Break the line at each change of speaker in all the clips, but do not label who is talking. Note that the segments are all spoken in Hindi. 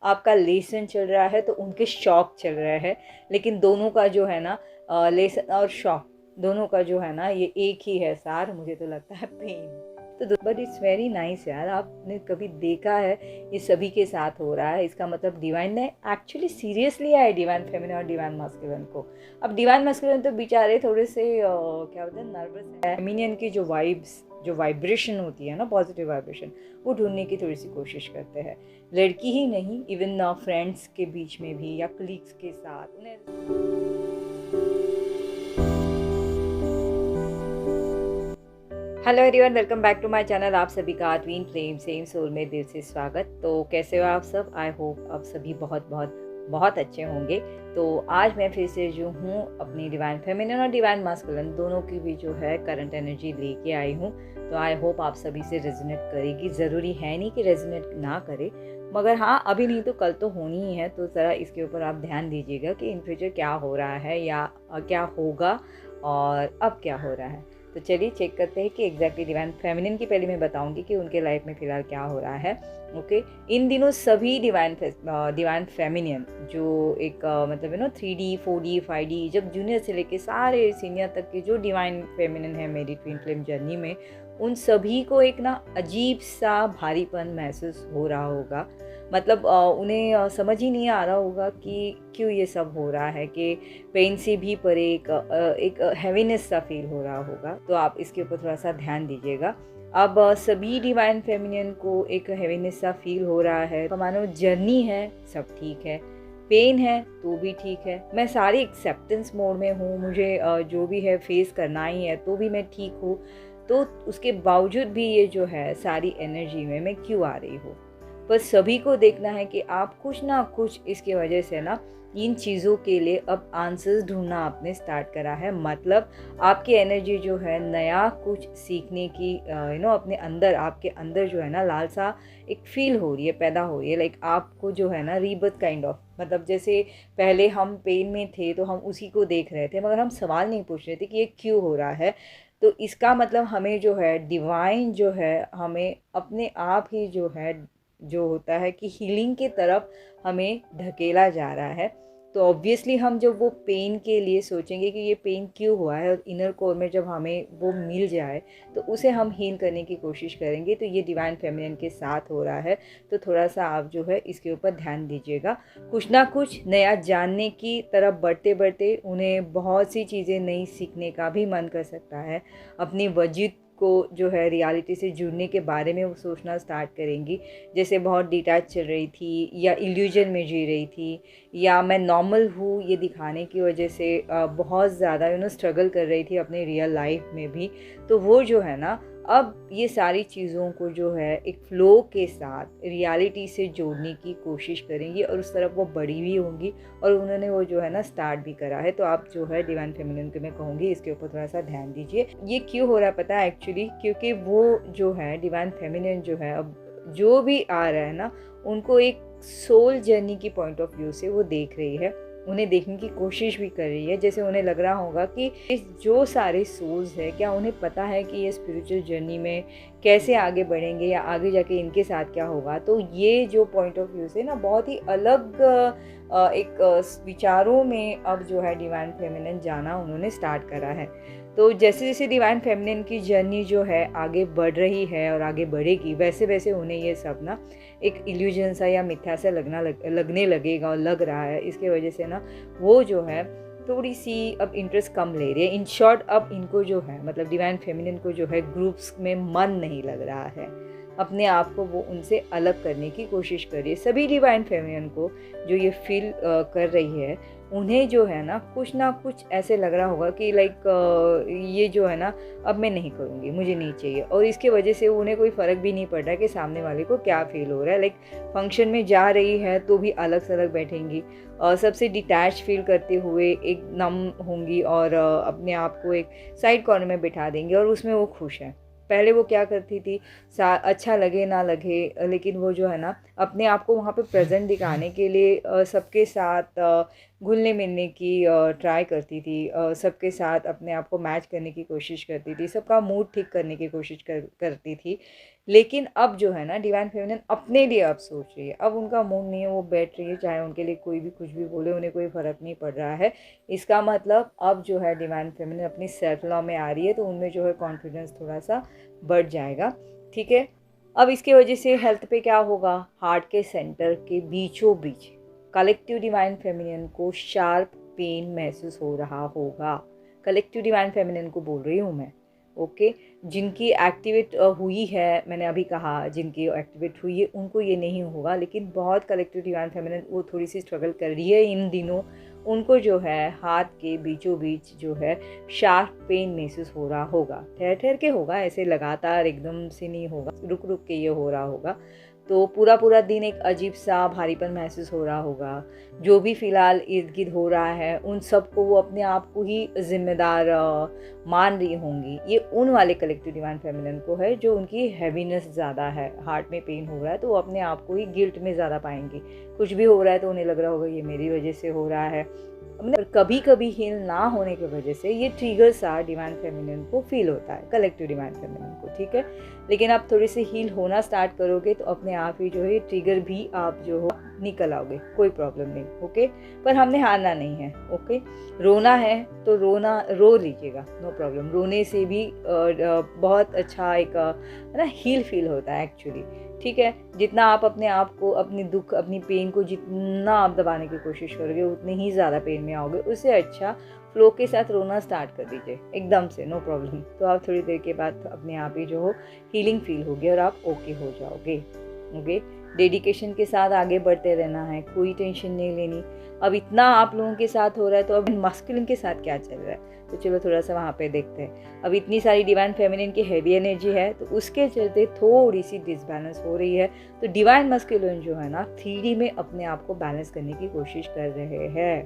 आपका लेसन चल रहा है तो उनके शौक चल रहा है, लेकिन दोनों का जो है ना लेसन और शौक दोनों का जो है ना ये एक ही है सार, मुझे तो लगता है पेन। तो बट इट्स वेरी नाइस यार, आपने कभी देखा है ये सभी के साथ हो रहा है, इसका मतलब डिवाइन ने एक्चुअली सीरियसली लिया है डिवाइन फेमिनिन और डिवाइन मास्कुलिन को। अब डिवाइन मास्कुलिन तो बेचारे थोड़े से क्या बोलते हैं नर्वस है, फेमिनिन की जो वाइब्स जो वाइब्रेशन होती है ना, पॉजिटिव वाइब्रेशन, वो ढूंढने की थोड़ी सी कोशिश करते हैं। लड़की ही नहीं, इवन फ्रेंड्स के बीच में भी या कलीग्स के साथ उन्हें। Hello everyone, welcome back to my channel. आप सभी का ट्विन फ्लेम सेम सोल में दिल से स्वागत। तो कैसे हो आप सब? आई होप आप सभी बहुत बहुत बहुत अच्छे होंगे। तो आज मैं फिर से जो हूँ अपनी डिवाइन फेमिनिन और डिवाइन मास्कुलिन दोनों की भी जो है करंट एनर्जी लेके आई हूँ। तो आई होप आप सभी से रेजोनेट करेगी। ज़रूरी है नहीं कि रेजोनेट ना करे, मगर हाँ अभी नहीं तो कल तो होनी ही है। तो ज़रा इसके ऊपर आप ध्यान दीजिएगा कि इन फ्यूचर क्या हो रहा है या क्या होगा और अब क्या हो रहा है। तो चलिए चेक करते हैं कि एग्जैक्टली डिवाइन फेमिनिन की पहले मैं बताऊंगी कि उनके लाइफ में फ़िलहाल क्या हो रहा है। ओके, इन दिनों सभी डिवाइन फेमिनिन जो एक मतलब 3D 4D 5D जब जूनियर से लेके सारे सीनियर तक के जो डिवाइन फेमिनिन है मेरी ट्विन फ्लेम जर्नी में, उन सभी को एक ना अजीब सा भारीपन महसूस हो रहा होगा। मतलब उन्हें समझ ही नहीं आ रहा होगा कि क्यों ये सब हो रहा है, कि पेन से भी पर एक हैवीनेस सा फील हो रहा होगा। तो आप इसके ऊपर थोड़ा सा ध्यान दीजिएगा। अब सभी डिवाइन फेमिनिन को एक हैवीनेस सा फील हो रहा है। तो मानो जर्नी है, सब ठीक है, पेन है तो भी ठीक है, मैं सारी एक्सेप्टेंस मोड में हूँ, मुझे जो भी है फेस करना ही है तो भी मैं ठीक हूँ। तो उसके बावजूद भी ये जो है सारी एनर्जी में मैं क्यों आ रही हूँ। पर सभी को देखना है कि आप कुछ ना कुछ इसकी वजह से ना इन चीज़ों के लिए अब आंसर्स ढूंढना आपने स्टार्ट करा है। मतलब आपकी एनर्जी जो है नया कुछ सीखने की अपने अंदर, आपके अंदर जो है ना लालसा एक फील हो रही है, पैदा हो रही है। लाइक आपको जो है ना रीबर्थ काइंड ऑफ, मतलब जैसे पहले हम पेन में थे तो हम उसी को देख रहे थे मगर हम सवाल नहीं पूछ रहे थे कि ये क्यों हो रहा है। तो इसका मतलब हमें जो है डिवाइन जो है हमें अपने आप ही जो है जो होता है कि हीलिंग की तरफ हमें ढकेला जा रहा है। तो ऑब्वियसली हम जब वो पेन के लिए सोचेंगे कि ये पेन क्यों हुआ है और इनर कोर में जब हमें वो मिल जाए तो उसे हम हील करने की कोशिश करेंगे। तो ये डिवाइन फेमिनिन के साथ हो रहा है। तो थोड़ा सा आप जो है इसके ऊपर ध्यान दीजिएगा। कुछ ना कुछ नया जानने की तरफ बढ़ते बढ़ते उन्हें बहुत सी चीज़ें नई सीखने का भी मन कर सकता है। अपनी वजूद को जो है रियलिटी से जुड़ने के बारे में वो सोचना स्टार्ट करेंगी। जैसे बहुत डिटैच चल रही थी या इल्यूजन में जी रही थी, या मैं नॉर्मल हूँ ये दिखाने की वजह से बहुत ज़्यादा स्ट्रगल कर रही थी अपने रियल लाइफ में भी। तो वो जो है ना अब ये सारी चीज़ों को जो है एक फ़्लो के साथ रियलिटी से जोड़ने की कोशिश करेंगी और उस तरफ वो बड़ी भी होंगी और उन्होंने वो जो है ना स्टार्ट भी करा है। तो आप जो है डिवाइन फेमिनिन को मैं कहूँगी इसके ऊपर थोड़ा सा ध्यान दीजिए। ये क्यों हो रहा है पता है एक्चुअली, क्योंकि वो जो है डिवाइन फेमिनिन जो है अब जो भी आ रहा है ना उनको एक सोल जर्नी की पॉइंट ऑफ व्यू से वो देख रही है, उन्हें देखने की कोशिश भी कर रही है। जैसे उन्हें लग रहा होगा कि जो सारे सोल्स है क्या उन्हें पता है कि ये स्पिरिचुअल जर्नी में कैसे आगे बढ़ेंगे या आगे जाके इनके साथ क्या होगा। तो ये जो पॉइंट ऑफ व्यू से ना बहुत ही अलग एक विचारों में अब जो है डिवाइन फेमिनिन जाना उन्होंने स्टार्ट करा है। तो जैसे जैसे डिवाइन फेमिनिन की जर्नी जो है आगे बढ़ रही है और आगे बढ़ेगी, वैसे वैसे उन्हें ये सब ना एक इल्यूजन सा या मिथ्या सा लगने लगेगा और लग रहा है। इसके वजह से ना वो जो है थोड़ी सी अब इंटरेस्ट कम ले रही है। इन शॉर्ट अब इनको जो है मतलब डिवाइन फेमिनिन को जो है ग्रुप्स में मन नहीं लग रहा है, अपने आप को वो उनसे अलग करने की कोशिश कर रही है। सभी डिवाइन फेमिनिन को जो ये फील कर रही है उन्हें जो है ना कुछ ऐसे लग रहा होगा कि लाइक ये जो है ना अब मैं नहीं करूँगी, मुझे नहीं चाहिए। और इसके वजह से उन्हें कोई फ़र्क भी नहीं पड़ रहा है कि सामने वाले को क्या फील हो रहा है। लाइक फंक्शन में जा रही है तो भी अलग सलग बैठेंगी और सबसे डिटैच फील करते हुए एक नम होंगी और अपने आप को एक साइड कॉर्नर में बिठा देंगी और उसमें वो खुश है। पहले वो क्या करती थी, अच्छा लगे ना लगे लेकिन वो जो है ना अपने आप को वहाँ पे प्रेजेंट दिखाने के लिए सबके साथ घुलने मिलने की ट्राई करती थी, सबके साथ अपने आप को मैच करने की कोशिश करती थी, सबका मूड ठीक करने की कोशिश करती थी। लेकिन अब जो है ना डिवाइन फेमिनिन अपने लिए अब सोच रही है, अब उनका मूड नहीं है, वो बैठ रही है, चाहे उनके लिए कोई भी कुछ भी बोले उन्हें कोई फ़र्क नहीं पड़ रहा है। इसका मतलब अब जो है डिवाइन फेमिनिन अपनी सेल्फ लव में आ रही है, तो उनमें जो है कॉन्फिडेंस थोड़ा सा बढ़ जाएगा। ठीक है, अब इसकी वजह से हेल्थ पे क्या होगा, हार्ट के सेंटर के बीचों बीच कलेक्टिव डिवाइन फेमिनिन को शार्प पेन महसूस हो रहा होगा। कलेक्टिव डिवाइन फेमिनिन को बोल रही हूँ मैं, ओके। जिनकी एक्टिवेट हुई है, मैंने अभी कहा जिनकी एक्टिवेट हुई है उनको ये नहीं होगा, लेकिन बहुत कलेक्टिव डिवाइन फेमिनिन वो थोड़ी सी स्ट्रगल कर रही है इन दिनों, उनको जो है हाथ के बीचों बीच जो है शार्प पेन महसूस हो रहा होगा। ठहर ठहर के होगा, ऐसे लगातार एकदम से नहीं होगा, रुक रुक के ये हो रहा होगा। तो पूरा पूरा दिन एक अजीब सा भारीपन महसूस हो रहा होगा। जो भी फ़िलहाल इर्द गिर्द हो रहा है उन सब को वो अपने आप को ही ज़िम्मेदार मान रही होंगी। ये उन वाले कलेक्टिव डिवाइन फेमिनिन को है जो उनकी हैवीनेस ज़्यादा है, हार्ट में पेन हो रहा है तो वो अपने आप को ही गिल्ट में ज़्यादा पाएंगी। कुछ भी हो रहा है तो उन्हें लग रहा होगा ये मेरी वजह से हो रहा है। कभी कभी हील ना होने की वजह से ये ट्रिगर सा डिवाइन फेमिनिन को फील होता है, कलेक्टिव डिवाइन फेमिनिन को। ठीक है, लेकिन आप थोड़े से हील होना स्टार्ट करोगे तो अपने आप ही जो है ट्रिगर भी आप जो हो निकल आओगे, कोई प्रॉब्लम नहीं। ओके, पर हमने हारना नहीं है। ओके, रोना है तो रो लीजिएगा, नो प्रॉब्लम। रोने से भी बहुत अच्छा एक है ना हील फील होता है एक्चुअली। ठीक है, जितना आप अपने आप को, अपनी दुख, अपनी पेन को जितना आप दबाने की कोशिश करोगे उतने ही ज़्यादा पेन में आओगे। उससे अच्छा फ्लो के साथ रोना स्टार्ट कर दीजिए एकदम से, नो प्रॉब्लम। तो आप थोड़ी देर के बाद अपने आप ही जो हो हीलिंग फील होगी और आप ओके हो जाओगे। ओके, डेडिकेशन के साथ आगे बढ़ते रहना है, कोई टेंशन नहीं लेनी। अब इतना आप लोगों के साथ हो रहा है तो अब मास्कुलिन के साथ क्या चल रहा है, तो चलो थोड़ा सा वहाँ पे देखते हैं। अब इतनी सारी डिवाइन फेमिनिन की हैवी एनर्जी है तो उसके चलते थोड़ी सी डिसबैलेंस हो रही है। तो डिवाइन मास्कुलिन जो है ना 3D में अपने आप को बैलेंस करने की कोशिश कर रहे हैं,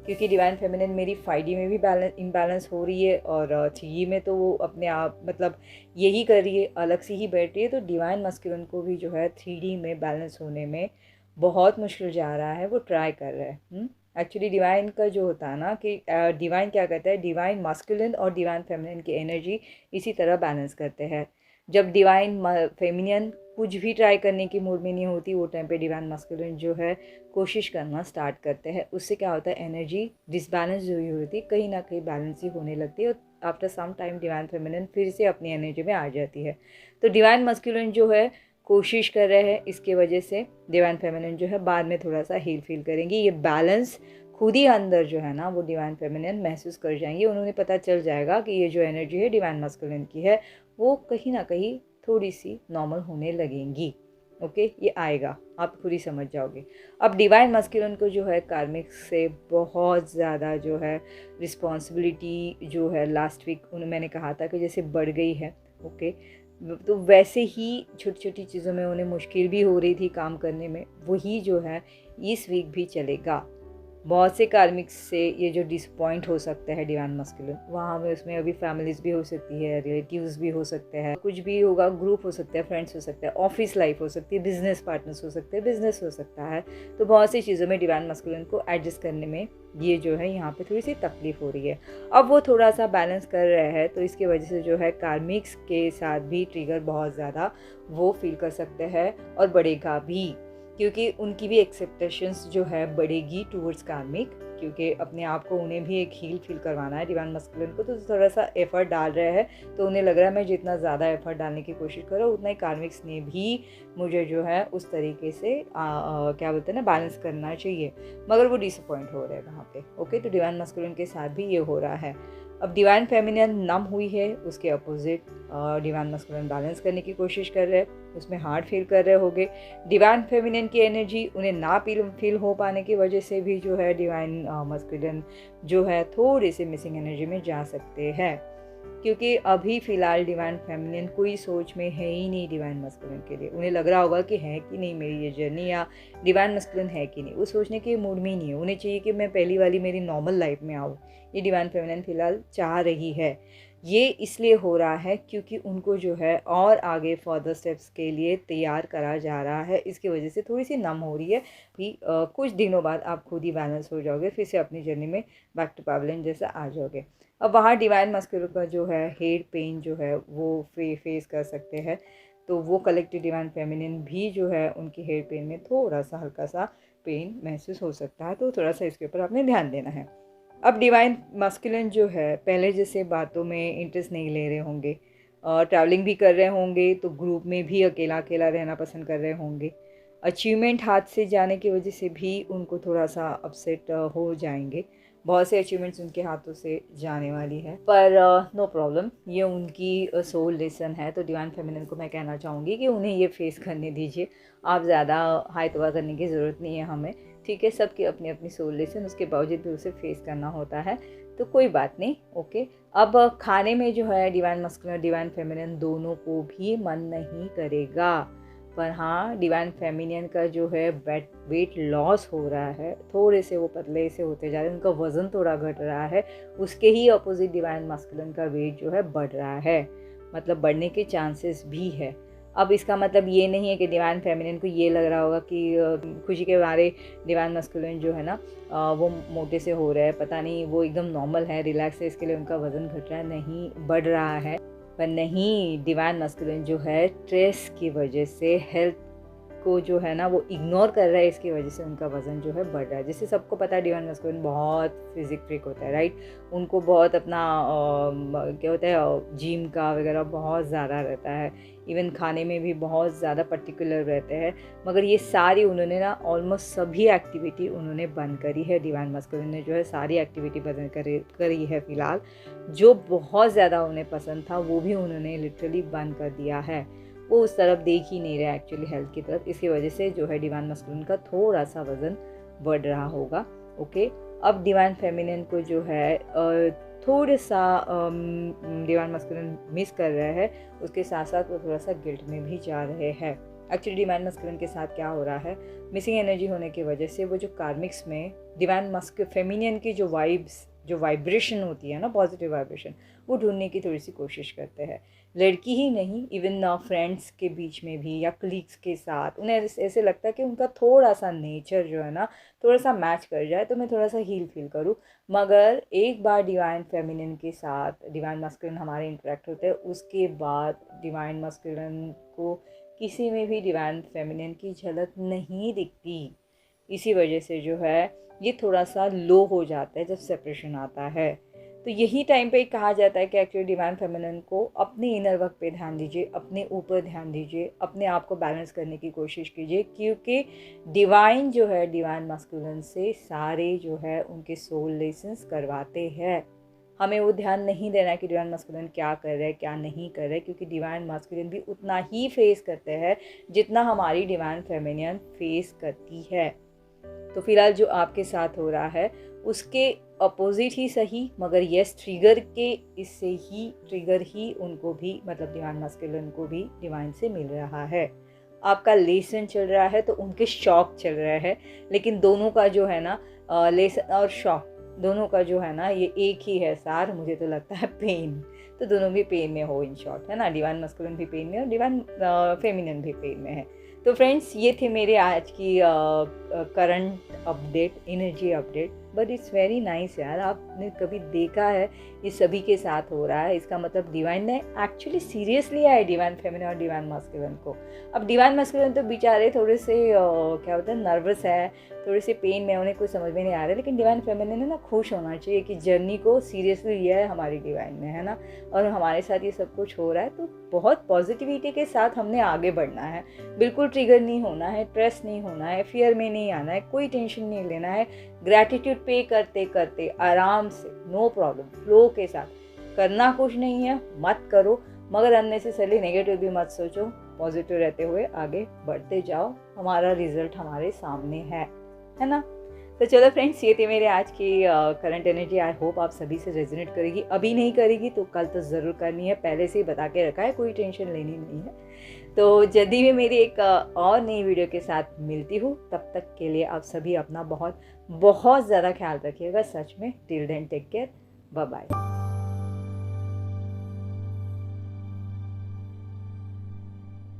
क्योंकि डिवाइन फेमिनिन मेरी 5D में भी इम्बैलेंस हो रही है और 3D में तो वो अपने आप मतलब यही कर रही है, अलग से ही बैठ रही है। तो डिवाइन मास्कुलिन को भी जो है 3D में बैलेंस होने में बहुत मुश्किल जा रहा है, वो ट्राई कर रहा है। एक्चुअली डिवाइन का जो होता है ना कि डिवाइन क्या कहता है, डिवाइन मास्कुलिन और डिवाइन फेमिनिन की एनर्जी इसी तरह बैलेंस करते हैं। जब डिवाइन फेमिनिन कुछ भी ट्राई करने की मूड में नहीं होती, वो टाइम पे डिवाइन मास्कुलिन जो है कोशिश करना स्टार्ट करते हैं। उससे क्या होता है, एनर्जी डिसबैलेंस जो हुई होती है कहीं ना कहीं बैलेंस ही होने लगती है और after some time divine feminine फिर से अपनी एनर्जी में आ जाती है। तो डिवाइन मास्कुलिन जो है कोशिश कर रहे हैं, इसके वजह से डिवाइन फेमिनिन जो है बाद में थोड़ा सा हील फील करेंगी। ये बैलेंस खुद ही अंदर जो है ना वो डिवाइन फेमिनिन महसूस कर जाएंगे। उन्होंने पता चल जाएगा कि ये जो एनर्जी है डिवाइन मास्कुलिन की है वो कहीं ना कहीं थोड़ी सी नॉर्मल होने लगेंगी। ओके, ये आएगा, आप खुद ही समझ जाओगे। अब डिवाइन मास्कुलिन को जो है कार्मिक से बहुत ज़्यादा जो है रिस्पॉन्सिबिलिटी जो है लास्ट वीक मैंने कहा था कि जैसे बढ़ गई है। ओके, तो वैसे ही छोटी छोटी चीज़ों में उन्हें मुश्किल भी हो रही थी काम करने में, वही जो है इस वीक भी चलेगा। बहुत से कार्मिक्स से ये जो डिसपॉइंट हो सकता है डिवाइन मास्कुलिन, वहाँ में उसमें अभी फैमिलीज भी हो सकती है, रिलेटिव्स भी हो सकते हैं, कुछ भी होगा, ग्रुप हो सकता है, फ्रेंड्स हो सकते हैं, ऑफिस लाइफ हो सकती है, बिजनेस पार्टनर्स हो सकते हैं, बिजनेस हो सकता है। तो बहुत सी चीज़ों में डिवाइन मास्कुलिन को एडजस्ट करने में ये जो है यहाँ पे थोड़ी सी तकलीफ हो रही है। अब वो थोड़ा सा बैलेंस कर रहे हैं तो इसकी वजह से जो है कार्मिक्स के साथ भी ट्रिगर बहुत ज़्यादा वो फील कर सकते हैं और बढ़ेगा भी, क्योंकि उनकी भी एक्सेप्टेशंस जो है बढ़ेगी टूवर्ड्स कार्मिक, क्योंकि अपने आप को उन्हें भी एक हील फील करवाना है डिवाइन मास्कुलिन को। तो थोड़ा सा एफर्ट डाल रहे हैं, तो उन्हें लग रहा है मैं जितना ज़्यादा एफर्ट डालने की कोशिश कर रहा हूँ उतना ही कार्मिक्स ने भी मुझे जो है उस तरीके से क्या बोलते हैं ना बैलेंस करना चाहिए, मगर वो डिसअपॉइंट हो रहे हैं वहाँ पे। ओके, तो डिवाइन मास्कुलिन के साथ भी ये हो रहा है। अब डिवाइन फेमिनिन नम हुई है, उसके अपोजिट डिवाइन मास्कुलिन बैलेंस करने की कोशिश कर रहे हैं, उसमें हार्ड फील कर रहे होगे। डिवाइन फेमिनिन की एनर्जी उन्हें ना फील हो पाने की वजह से भी जो है डिवाइन मास्कुलिन जो है थोड़े से मिसिंग एनर्जी में जा सकते हैं, क्योंकि अभी फ़िलहाल डिवाइन फेमिनिन कोई सोच में है ही नहीं डिवाइन मास्कुलिन के लिए। उन्हें लग रहा होगा कि है कि नहीं मेरी ये जर्नी, या डिवाइन मास्कुलिन है कि नहीं, वो सोचने के मूड में ही नहीं है। उन्हें चाहिए कि मैं पहली वाली मेरी नॉर्मल लाइफ में आऊँ, ये डिवाइन फेमिनिन फ़िलहाल चाह रही है। ये इसलिए हो रहा है क्योंकि उनको जो है और आगे फर्दर स्टेप्स के लिए तैयार करा जा रहा है। इसकी वजह से थोड़ी सी नम हो रही है भी। कुछ दिनों बाद आप खुद ही बैलेंस हो जाओगे, फिर से अपनी जर्नी में बैक टू पैवलियन जैसा आ जाओगे। अब वहाँ डिवाइन मस्कुलर का जो है हेड पेन जो है वो फेस कर सकते हैं, तो वो कलेक्टिव डिवाइन फेमिनिन भी जो है उनकी हेड पेन में थोड़ा सा हल्का सा पेन महसूस हो सकता है, तो थोड़ा सा इसके ऊपर आपने ध्यान देना है। अब डिवाइन मस्कुलिन जो है पहले जैसे बातों में इंटरेस्ट नहीं ले रहे होंगे, ट्रैवलिंग भी कर रहे होंगे तो ग्रुप में भी अकेला अकेला रहना पसंद कर रहे होंगे। अचीवमेंट हाथ से जाने की वजह से भी उनको थोड़ा सा अपसेट हो जाएंगे। बहुत से अचीवमेंट्स उनके हाथों से जाने वाली है, पर नो प्रॉब्लम, ये उनकी सोल लेसन है। तो डिवाइन फेमिनिन को मैं कहना चाहूँगी कि उन्हें ये फेस करने दीजिए। आप ज़्यादा हाई तबाह करने की ज़रूरत नहीं है हमें, ठीक है। सबकी अपनी अपनी सोल लेसन, उसके बावजूद भी उसे फेस करना होता है, तो कोई बात नहीं, ओके। अब खाने में जो है डिवाइन मस्कुलिन डिवाइन फेमिनिन दोनों को भी मन नहीं करेगा, पर हाँ डिवाइन फेमिनिन का जो है वेट लॉस हो रहा है, थोड़े से वो पतले से होते जा रहे हैं, उनका वज़न थोड़ा घट रहा है। उसके ही अपोजिट डिवाइन मस्कुलिन का वेट जो है बढ़ रहा है, मतलब बढ़ने के चांसेस भी है। अब इसका मतलब ये नहीं है कि डिवाइन फेमिनिन को ये लग रहा होगा कि खुशी के बारे डिवाइन मस्कुलिन जो है ना वो मोटे से हो रहा है, पता नहीं वो एकदम नॉर्मल है, रिलैक्स है, इसके लिए उनका वज़न घट रहा है, नहीं बढ़ रहा है। पर नहीं, डिवाइन मस्कुलिन जो है स्ट्रेस की वजह से हेल्थ को जो है ना वो इग्नोर कर रहा है, इसकी वजह से उनका वज़न जो है बढ़ रहा है। जैसे सबको पता है डिवाइन मस्कुलिन बहुत फिजिक फ्रीक होता है, राइट। उनको बहुत अपना क्या होता है जिम का वगैरह बहुत ज़्यादा रहता है, इवन खाने में भी बहुत ज़्यादा पर्टिकुलर रहते हैं। मगर ये सारी उन्होंने ना ऑलमोस्ट सभी एक्टिविटी उन्होंने बंद करी है। डिवाइन मस्कुलिन ने जो है सारी एक्टिविटी बंद करी है फ़िलहाल। जो बहुत ज़्यादा उन्हें पसंद था वो भी उन्होंने लिटरली बंद कर दिया है। वो उस तरफ देख ही नहीं रहा एक्चुअली हेल्थ की तरफ, इसकी वजह से जो है डिवाइन मस्कुलिन का थोड़ा सा वज़न बढ़ रहा होगा, ओके। अब डिवाइन फेमिनिन को जो है थोड़ा सा डिवाइन मस्कुलिन मिस कर रहा है, उसके साथ साथ वो थोड़ा सा गिल्ट में भी जा रहे हैं। एक्चुअली डिवाइन मस्कुलिन के साथ क्या हो रहा है, मिसिंग एनर्जी होने की वजह से वो जो कार्मिक्स में डिवाइन फेमिनिन की जो वाइब्रेशन होती है ना, पॉजिटिव वाइब्रेशन, वो ढूंढने की थोड़ी सी कोशिश करते हैं। लड़की ही नहीं, इवन फ्रेंड्स के बीच में भी या कलीग्स के साथ उन्हें ऐसे लगता है कि उनका थोड़ा सा नेचर जो है ना थोड़ा सा मैच कर जाए तो मैं थोड़ा सा हील फील करूँ। मगर एक बार डिवाइन फेमिनिन के साथ डिवाइन मस्कुलिन हमारे इंटरेक्ट होते हैं, उसके बाद डिवाइन मस्कुलिन को किसी में भी डिवाइन फेमिनिन की झलक नहीं दिखती। इसी वजह से जो है ये थोड़ा सा लो हो जाता है जब सेपरेशन आता है। तो यही टाइम पे कहा जाता है कि एक्चुअली डिवाइन फेमिनिन को अपने इनर वर्क पे ध्यान दीजिए, अपने ऊपर ध्यान दीजिए, अपने आप को बैलेंस करने की कोशिश कीजिए, क्योंकि डिवाइन जो है डिवाइन मस्कुलिन से सारे जो है उनके सोल लेसन्स करवाते हैं। हमें वो ध्यान नहीं देना है कि डिवाइन मस्कुलिन क्या कर रहा है क्या नहीं कर रहा है, क्योंकि डिवाइन मस्कुलिन भी उतना ही फेस करते हैं जितना हमारी डिवाइन फेमिनिन फेस करती है। तो फिलहाल जो आपके साथ हो रहा है उसके अपोजिट ही सही, मगर यस ट्रिगर ही उनको भी, मतलब डिवाइन मस्कुलिन को भी डिवाइन से मिल रहा है। आपका लेसन चल रहा है तो उनके शॉक चल रहा है, लेकिन दोनों का जो है ना लेसन और शॉक दोनों का जो है ना ये एक ही है सार, मुझे तो लगता है पेन। तो दोनों भी पेन में हो इन शॉर्ट, है ना। डिवाइन मस्कुलिन भी पेन में और डिवाइन फेमिनिन भी पेन में है। तो फ्रेंड्स ये थे मेरे आज की current update, energy update. But it's very nice यार, आपने कभी देखा है ये सभी के साथ हो रहा है, इसका मतलब डिवाइन ने एक्चुअली सीरियसली लिया है डिवाइन फेमिनिन और डिवाइन मस्कुलिन को। अब डिवाइन मस्कुलिन तो बेचारे थोड़े से क्या होता है नर्वस है, थोड़े से पेन में, उन्हें कुछ समझ में नहीं आ रहा है, लेकिन डिवाइन फेमिनिन है ना खुश होना चाहिए कि जर्नी को सीरियसली लिया है हमारी डिवाइन ने, है ना। और हमारे साथ ये सब कुछ हो रहा है तो बहुत पॉजिटिविटी के साथ हमने आगे बढ़ना है, बिल्कुल ट्रिगर नहीं होना है, स्ट्रेस नहीं होना है, फियर में नहीं आना है, कोई टेंशन नहीं लेना है। ग्रैटिट्यूड पे करते करते आराम से, नो प्रॉब्लम, फ्लो के साथ करना कुछ नहीं है, मत करो, मगर अननेसेसरली नेगेटिव भी मत सोचो, पॉजिटिव रहते हुए आगे बढ़ते जाओ, हमारा रिजल्ट हमारे सामने है ना। तो चलो फ्रेंड्स ये थे मेरे आज की करंट एनर्जी। आई होप आप सभी से रेजोनेट करेगी, अभी नहीं करेगी तो कल तो ज़रूर करनी है, पहले से ही बता के रखा है, कोई टेंशन लेनी नहीं है। तो जल्दी भी मेरी एक और नई वीडियो के साथ मिलती हूँ, तब तक के लिए आप सभी अपना बहुत बहुत ज़्यादा ख्याल रखिएगा, सच में। Till then take care, bye bye.